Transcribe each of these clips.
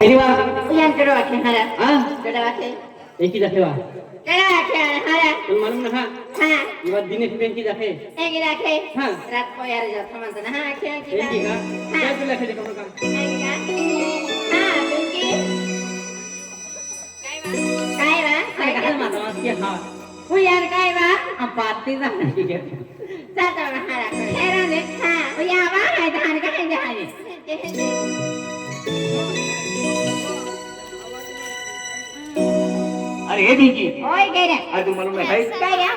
Kiriwa. Uyan kero akhe hara. Ah, Kero akhe. eki jakewa. Kero akhe hara. Tul malum na ha. Ha. Iwa dine pen ki jake. Eki rakhe. Ha. Rat ko yar jo thaman na ha akhe akhe. Eki ka. Kya kula khede kamu kam. Eki ka. Ha, binki. Kai ba? Kaya kahal ma tamas ki ha. Uyan kai ba? Apati na ki ke. Sa ta na hara. Era ne. Ha. Uya ba hai ta han ka hen ja hai. अरे हे भिंकी. Oi gere. अरे तू मालूम है भाई. Kai ya?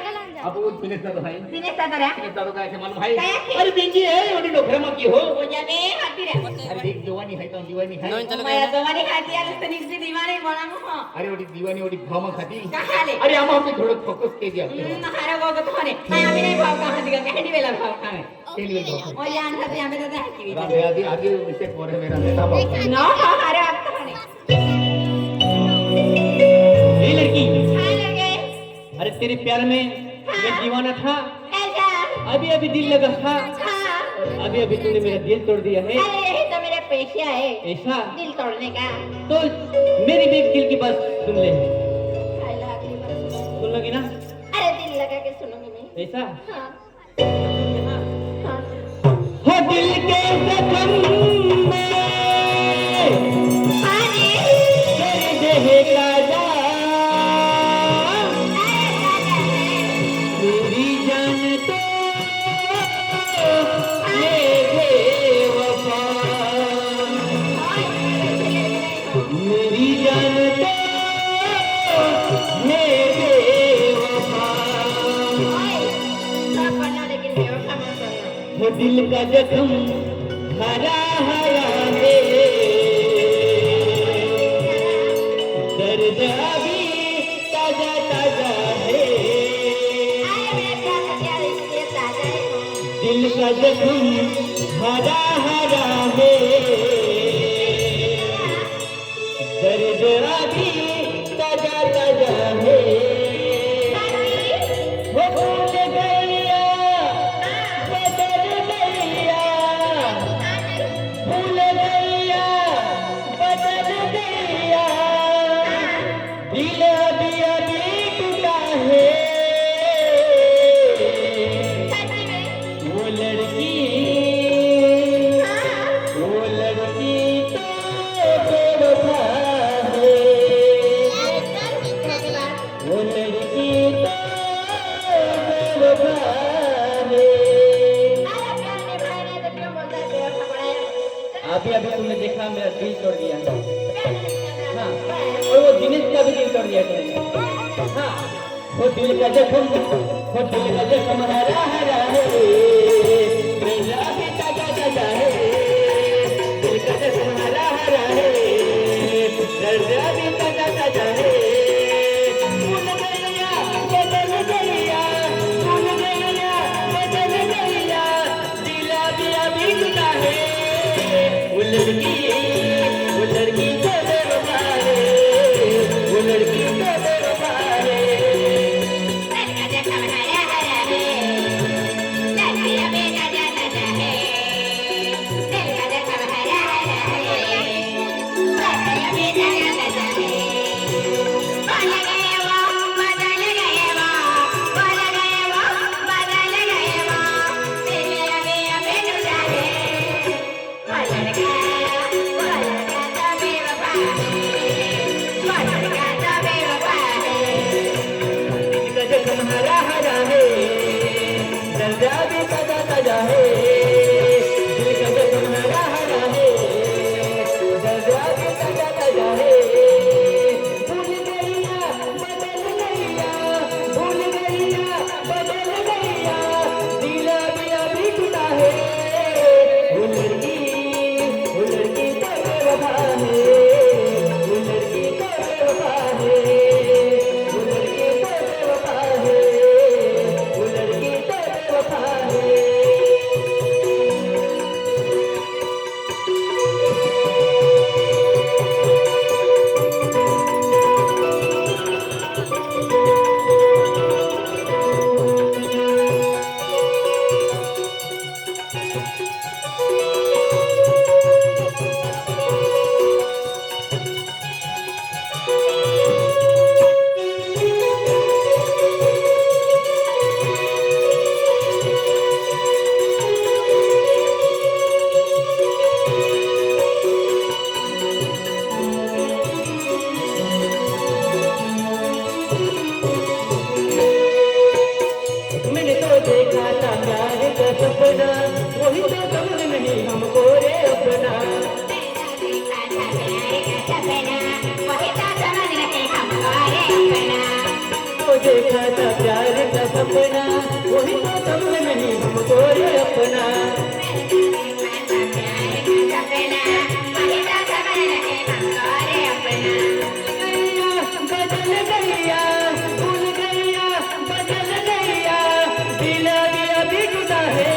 अब वो दिनेश का तो भाई. Dinesh ta tara. दिनेश का तो काय मालूम भाई. काय आहे? अरे भिंकी है ओडी डोकरा मत की हो. Uya be hati re. अरे देख जवानी है तो दीवानी है. Maya jawani khati ar tani si diwani bonamu ho. अरे ओडी दीवानी ओडी भाव खाती. Kahale. अरे हम हमसे थोड़ा फोकस के दिया. Hara go go thone. Hai ami nahi bhav kahan diga. Kahni bela bhav kahan. चलिए देखो. Oye an khati ami to hati. Radhe आदि आगे विषय पर है मेरा नेता बाबू. No hara ab thone. ये लड़की. Hai lage. अरे तेरे प्यार में मैं दीवाना था. Aisa. अभी अभी दिल लगा था. Ha. अभी अभी तूने मेरा दिल तोड़ दिया है. अरे यही तो मेरे पेशा है. ऐसा दिल तोड़ने का. तो मेरी भी एक दिल की बात सुन ले. Hai lagi bas. सुन लोगी ना. अरे दिल लगा के सुनूंगी मैं. ऐसा हाँ. हो दिल के जख्म में हाँ जी. दर्द है राजा. मेरी जान तो ले गए वफा. मेरी जान तो ले गए वफा. सब बना लेकिन बेवफा मत करना. वो दिल का जख्म हरा हरा है. दर्द अभी ताजा ताजा है. अरे मेरे प्यार का प्यार इसलिए ताजा है. दिल का जख्म हरा हरा है. दर्द अभी ताजा ताजा है. वो भूल गया बदल गया. भूल गया बदल गया. दिल अभी अभी टूटा है. वो लड़की तो बेवफा है. वो लड़की तो बेवफा है. अभी अभी तुमने देखा मेरा दिल तोड़ दिया. हाँ, और वो दिनेश का भी दिल तोड़ दिया तुमने. हाँ, वो दिल का जख्म हरा हरा है. दिल अभी ताजा ताजा है. दिल का जख्म हरा हरा है. दर्द अभी ताजा ताजा है. भूल गया बदल गया. भूल गया बदल गया. दिल अभी अभी टूटा है. वो लड़की तो बेवफा है. वो लड़की तो बेवफा है. हरा हरा है. सपना वही तो समझ रहे हमको रे अपना वो देखा था प्यार का सपना वही तो समझ नहीं हमको रे अपना बदल गैया भूल गैया बदल गैया दिला दिया भी टूटा है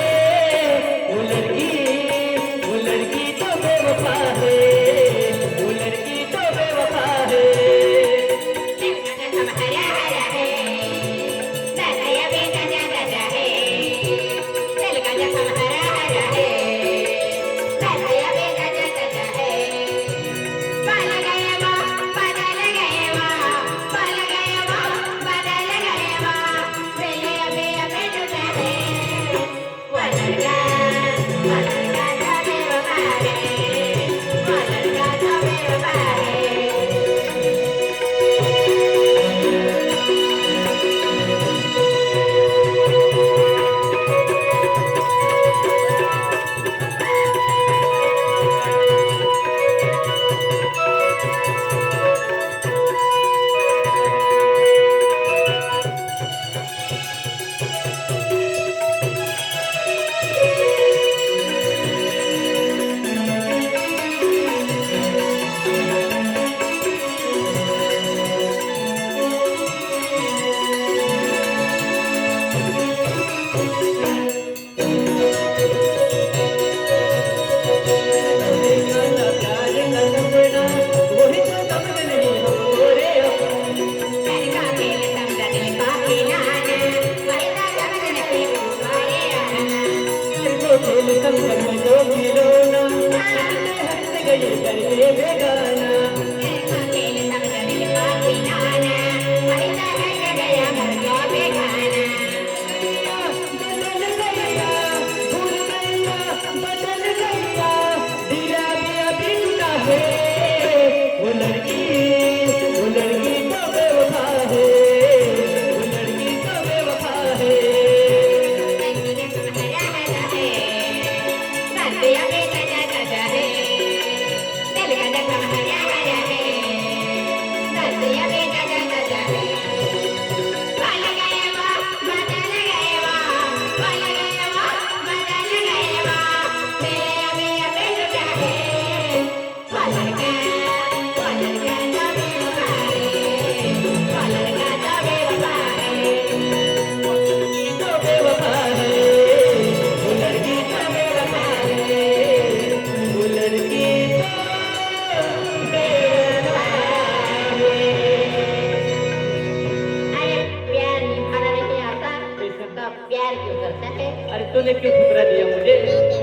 वो लड़की तो बेवफा है वो लड़की तो बेवफा है प्यार क्यों करता है अरे तूने क्यों ठुकरा दिया मुझे